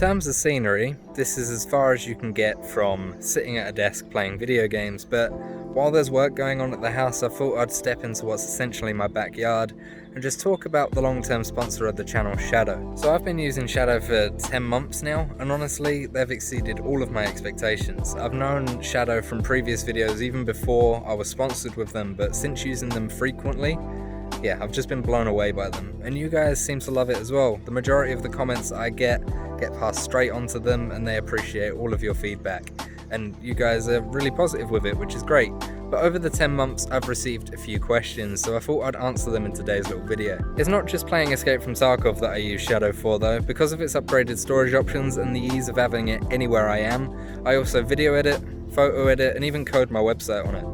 terms of scenery, this is as far as you can get from sitting at a desk playing video games, but while there's work going on at the house, I thought I'd step into what's essentially my backyard and just talk about the long-term sponsor of the channel, Shadow. So I've been using Shadow for 10 months now, and honestly, they've exceeded all of my expectations. I've known Shadow from previous videos even before I was sponsored with them, but since using them frequently, yeah, I've just been blown away by them, and you guys seem to love it as well. The majority of the comments I get passed straight onto them, and they appreciate all of your feedback, and you guys are really positive with it, which is great. But over the 10 months, I've received a few questions, so I thought I'd answer them in today's little video. It's not just playing Escape from Tarkov that I use Shadow for though. Because of its upgraded storage options and the ease of having it anywhere I am, I also video edit, photo edit, and even code my website on it.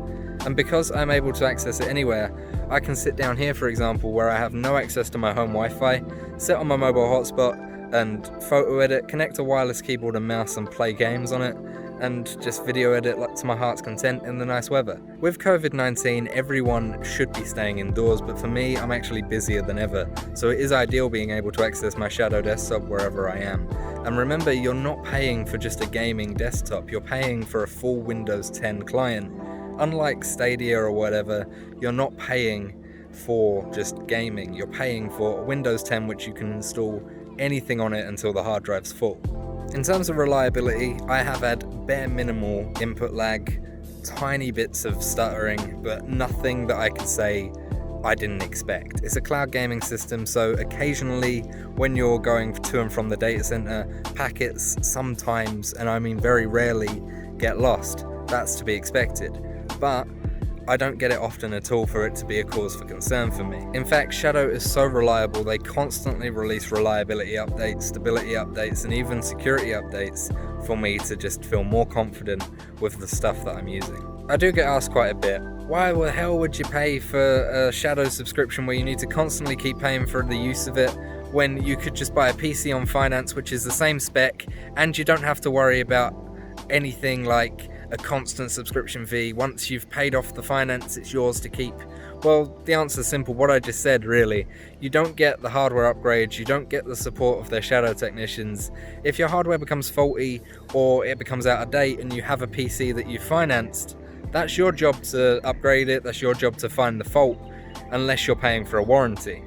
And because I'm able to access it anywhere, I can sit down here, for example, where I have no access to my home Wi-Fi, sit on my mobile hotspot and photo edit, connect a wireless keyboard and mouse and play games on it, and just video edit to my heart's content in the nice weather. With COVID-19, everyone should be staying indoors, but for me, I'm actually busier than ever, so it is ideal being able to access my Shadow desktop wherever I am. And remember, you're not paying for just a gaming desktop, you're paying for a full Windows 10 client. Unlike Stadia or whatever, you're not paying for just gaming, you're paying for a Windows 10 which you can install anything on it until the hard drive's full. In terms of reliability, I have had bare minimal input lag, tiny bits of stuttering, but nothing that I could say I didn't expect. It's a cloud gaming system, so occasionally when you're going to and from the data center, packets sometimes, and I mean very rarely, get lost. That's to be expected. But I don't get it often at all for it to be a cause for concern for me. In fact, Shadow is so reliable, they constantly release reliability updates, stability updates, and even security updates for me to just feel more confident with the stuff that I'm using. I do get asked quite a bit, why the hell would you pay for a Shadow subscription where you need to constantly keep paying for the use of it when you could just buy a PC on finance which is the same spec and you don't have to worry about anything like a constant subscription fee. Once you've paid off the finance, it's yours to keep. Well, the answer's simple, what I just said really. You don't get the hardware upgrades, you don't get the support of their Shadow technicians. If your hardware becomes faulty or it becomes out of date and you have a PC that you financed, that's your job to upgrade it, that's your job to find the fault, unless you're paying for a warranty.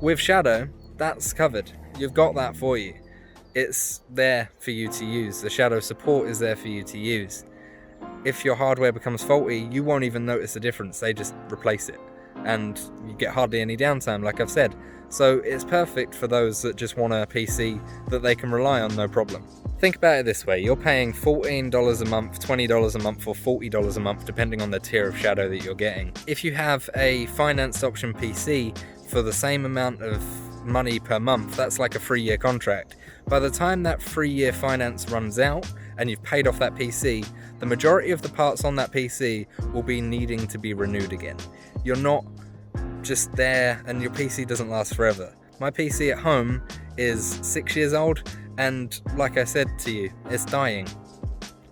With Shadow, that's covered. You've got that for you. It's there for you to use. The Shadow support is there for you to use. If your hardware becomes faulty, you won't even notice the difference, they just replace it. And you get hardly any downtime, like I've said. So it's perfect for those that just want a PC that they can rely on, no problem. Think about it this way, you're paying $14 a month, $20 a month, or $40 a month, depending on the tier of Shadow that you're getting. If you have a financed option PC for the same amount of money per month, that's like a 3-year contract. By the time that 3-year finance runs out and you've paid off that PC, the majority of the parts on that PC will be needing to be renewed again. You're not just there and your PC doesn't last forever. My PC at home is 6 years old and like I said to you, it's dying.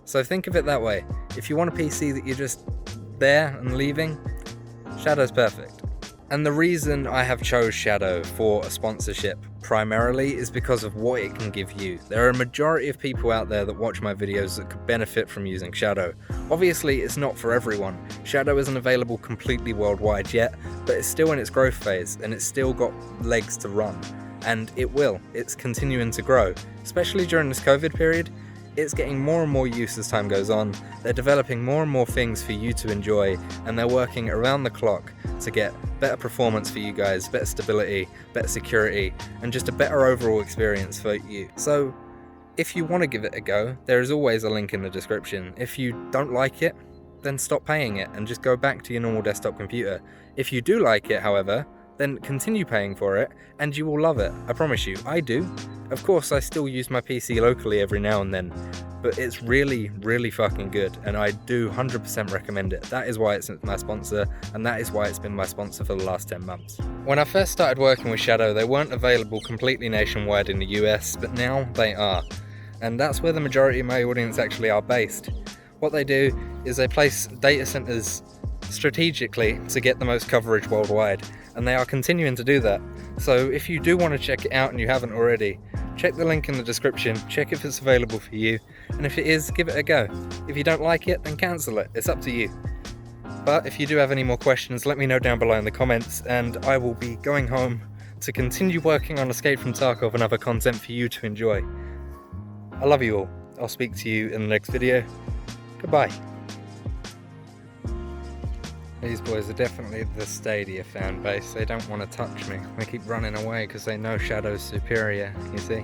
So think of it that way. If you want a PC that you're just there and leaving, Shadow's perfect. And the reason I have chose Shadow for a sponsorship primarily is because of what it can give you. There are a majority of people out there that watch my videos that could benefit from using Shadow. Obviously, it's not for everyone. Shadow isn't available completely worldwide yet, but it's still in its growth phase and it's still got legs to run. And it will. It's continuing to grow. Especially during this COVID period, it's getting more and more use as time goes on. They're developing more and more things for you to enjoy, and they're working around the clock to get better performance for you guys, better stability, better security, and just a better overall experience for you. So if you want to give it a go, there is always a link in the description. If you don't like it, then stop paying it and just go back to your normal desktop computer. If you do like it, however, then continue paying for it and you will love it. I promise you, I do. Of course, I still use my PC locally every now and then, but it's really, really fucking good, and I do 100% recommend it. That is why it's my sponsor, and that is why it's been my sponsor for the last 10 months. When I first started working with Shadow, they weren't available completely nationwide in the US, but now they are. And that's where the majority of my audience actually are based. What they do is they place data centers strategically to get the most coverage worldwide, and they are continuing to do that. So if you do want to check it out and you haven't already, check the link in the description, check if it's available for you, and if it is, give it a go. If you don't like it, then cancel it, it's up to you. But if you do have any more questions, let me know down below in the comments, and I will be going home to continue working on Escape from Tarkov and other content for you to enjoy. I love you all. I'll speak to you in the next video. Goodbye. These boys are definitely the Stadia fan base. They don't want to touch me. They keep running away because they know Shadow's superior, you see.